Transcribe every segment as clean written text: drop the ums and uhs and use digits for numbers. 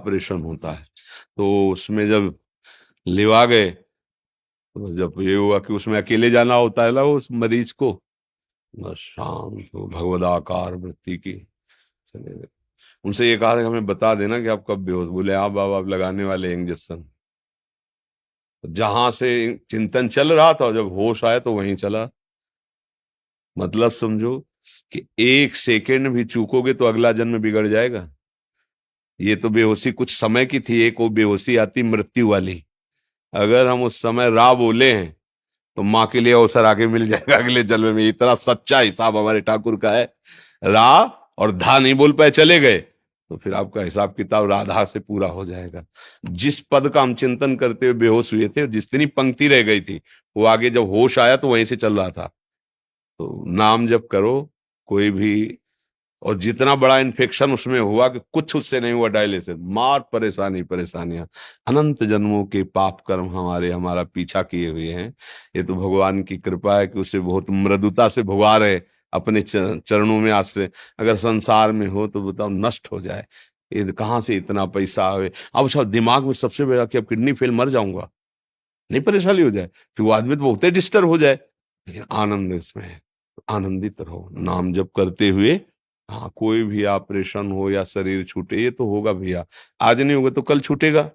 Operation होता है। तो उसमें जब लेवा गए तो जब ये हुआ कि उसमें अकेले जाना होता है ना उस मरीज को, बस शांत हो भगवदाकार वृत्ति की चले गए। उनसे ये कहा था कि हमें बता देना कि आप कब बेहोश। बोले हाँ बाबा आप लगाने वाले इंजेक्शन। जहां से चिंतन चल रहा था जब होश आया तो वहीं चला। मतलब समझो कि एक सेकेंड भी चूकोगे तो अगला जन्म बिगड़ जाएगा। ये तो बेहोशी कुछ समय की थी, एक वो बेहोशी आती मृत्यु वाली। अगर हम उस समय रा बोले हैं तो माँ के लिए अवसर आगे मिल जाएगा अगले जन्म में। इतना सच्चा हिसाब हमारे ठाकुर का है। रा और धा नहीं बोल पाए चले गए तो फिर आपका हिसाब किताब राधा से पूरा हो जाएगा। जिस पद का हम चिंतन करते हुए बेहोश हुए थे, जितनी पंक्ति रह गई थी वो आगे जब होश आया तो वहीं से चल रहा था। तो नाम जप करो कोई भी, और जितना बड़ा इन्फेक्शन उसमें हुआ कि कुछ उससे नहीं हुआ, डायलिसिस मार परेशानी परेशानियां, अनंत जन्मों के पाप कर्म हमारा पीछा किए हुए हैं। ये तो भगवान की कृपा है कि उसे बहुत मृदुता से भुगा रहे अपने चरणों में। आज से अगर संसार में हो तो बताओ नष्ट हो जाए, ये कहाँ से इतना पैसा आवे। अब सब दिमाग में सबसे बड़ा कि अब किडनी फेल मर जाऊंगा, नहीं परेशानी हो जाए, फिर वो आदमी तो बहुत ही डिस्टर्ब हो जाए। लेकिन आनंद इसमें है, आनंदित रहो नाम जप करते हुए। हाँ कोई भी ऑपरेशन हो या शरीर छूटे ये तो होगा भैया, आज नहीं होगा तो कल छूटेगा।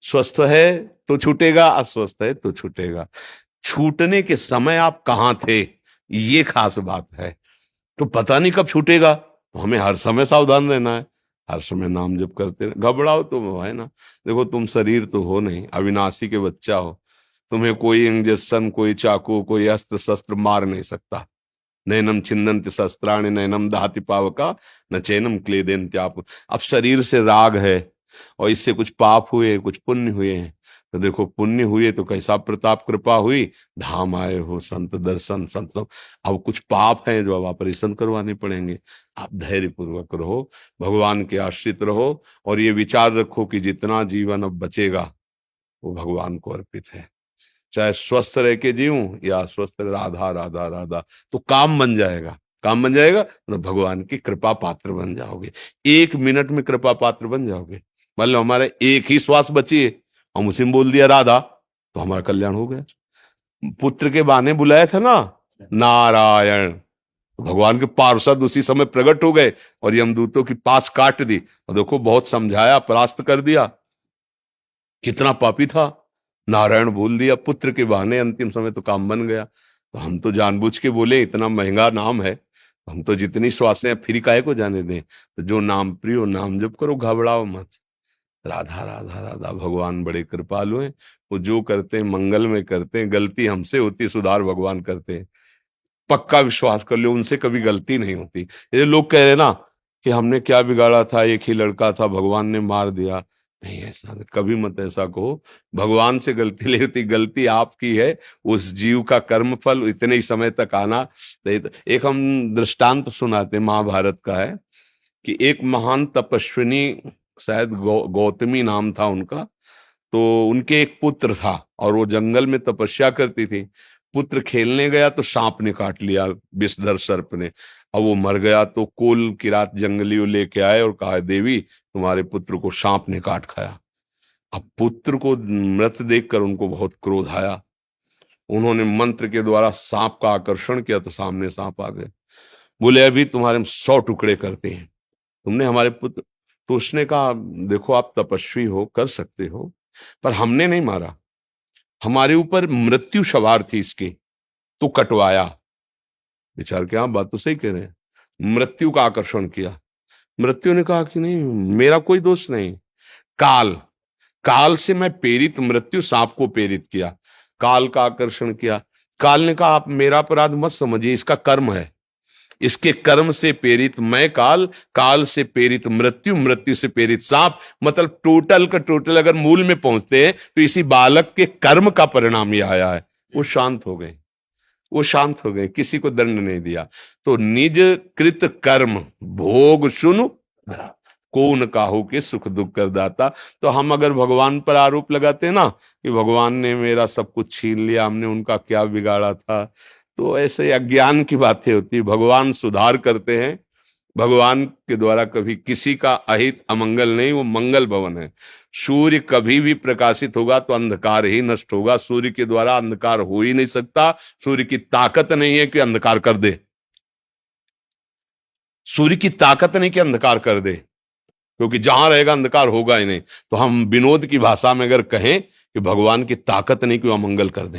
स्वस्थ है तो छूटेगा, अस्वस्थ है तो छूटेगा। छूटने के समय आप कहाँ थे ये खास बात है। तो पता नहीं कब छूटेगा, तो हमें हर समय सावधान रहना है, हर समय नाम जप करते रहे। घबराओ तो है ना, देखो तुम शरीर तो हो नहीं, अविनाशी के बच्चा हो। तुम्हें कोई इंजेक्शन कोई चाकू कोई अस्त्र शस्त्र मार नहीं सकता। नैनम छिन्दन्ति शस्त्राणि नैनम दहति पावका न चैनम क्लेदयन्त्याप। अब शरीर से राग है और इससे कुछ पाप हुए कुछ पुण्य हुए हैं। तो देखो पुण्य हुए तो कैसा प्रताप कृपा हुई, धाम आए हो संत दर्शन संत। अब कुछ पाप हैं जो अब ऑपरेशन करवाने पड़ेंगे। आप धैर्य पूर्वक रहो, भगवान के आश्रित रहो, और ये विचार रखो कि जितना जीवन अब बचेगा वो भगवान को अर्पित है। चाहे स्वस्थ रह के जीऊं या स्वस्थ राधा राधा राधा, तो काम बन जाएगा। काम बन जाएगा तो भगवान की कृपा पात्र बन जाओगे। 1 मिनट में कृपा पात्र बन जाओगे। मान लो हमारे एक ही श्वास बची है, हम उसी में बोल दिया राधा, तो हमारा कल्याण हो गया। पुत्र के बहाने बुलाया था ना नारायण, तो भगवान के पार्षद उसी समय प्रकट हो गए और यमदूतों की पास काट दी। और देखो बहुत समझाया परास्त कर दिया, कितना पापी था, नारायण बोल दिया पुत्र के बहाने, अंतिम समय तो काम बन गया। तो हम तो जानबूझ के बोले इतना महंगा नाम है, हम तो जितनी श्वासें फ्री काहे को जाने दें। तो जो नाम प्रिय हो नाम जप करो, घबराओ मत। राधा राधा राधा, भगवान बड़े कृपालु हैं। वो जो करते हैं मंगल में करते हैं, गलती हमसे होती सुधार भगवान करते हैं। पक्का विश्वास कर लो उनसे कभी गलती नहीं होती। ये लोग कह रहे ना कि हमने क्या बिगाड़ा था, एक ही लड़का था भगवान ने मार दिया, नहीं ऐसा कभी मत ऐसा कहो। भगवान से गलती नहीं होती, गलती आपकी है। उस जीव का कर्म फल इतने ही समय तक आना नहीं। तो एक हम दृष्टांत सुनाते महाभारत का है कि एक महान तपस्विनी, शायद गौतमी नाम था उनका, तो उनके एक पुत्र था और वो जंगल में तपस्या करती थी। पुत्र खेलने गया तो सांप ने काट लिया, विषधर सर्प ने। अब वो मर गया तो कोल किरात जंगलियों लेके आए और कहा देवी तुम्हारे पुत्र को सांप ने काट खाया। अब पुत्र को मृत देखकर उनको बहुत क्रोध आया। उन्होंने मंत्र के द्वारा सांप का आकर्षण किया तो सामने सांप आ गए। बोले अभी तुम्हारे हम 100 टुकड़े करते हैं, तुमने हमारे पुत्र। तो उसने कहा देखो आप तपस्वी हो कर सकते हो, पर हमने नहीं मारा, हमारे ऊपर मृत्यु सवार थी इसकी, तो कटवाया। विचार क्या बात तो सही कह रहे हैं, मृत्यु का आकर्षण किया। मृत्यु ने कहा कि नहीं मेरा कोई दोष नहीं, काल काल से मैं प्रेरित, मृत्यु सांप को प्रेरित किया, काल का आकर्षण किया। काल ने कहा आप मेरा अपराध मत समझिए, इसका कर्म है, इसके कर्म से प्रेरित मैं काल, काल से प्रेरित मृत्यु, मृत्यु से प्रेरित सांप। मतलब टोटल का टोटल अगर मूल में पहुंचते हैं तो इसी बालक के कर्म का परिणाम ही आया है। वो शांत हो गए, वो शांत हो गए, किसी को दंड नहीं दिया। तो निज कृत कर्म भोग सुनु कौन काहू के सुख दुख कर दाता। तो हम अगर भगवान पर आरोप लगाते हैं ना कि भगवान ने मेरा सब कुछ छीन लिया, हमने उनका क्या बिगाड़ा था, तो ऐसे अज्ञान की बातें होती। भगवान सुधार करते हैं, भगवान के द्वारा कभी किसी का अहित अमंगल नहीं, वो मंगल भवन है। सूर्य कभी भी प्रकाशित होगा तो अंधकार ही नष्ट होगा। सूर्य के द्वारा अंधकार हो ही नहीं सकता। सूर्य की ताकत नहीं है कि अंधकार कर दे। सूर्य की ताकत नहीं कि अंधकार कर दे, क्योंकि जहां रहेगा अंधकार होगा ही नहीं। तो हम विनोद की भाषा में अगर कहें कि भगवान की ताकत नहीं कि वो अमंगल कर दे।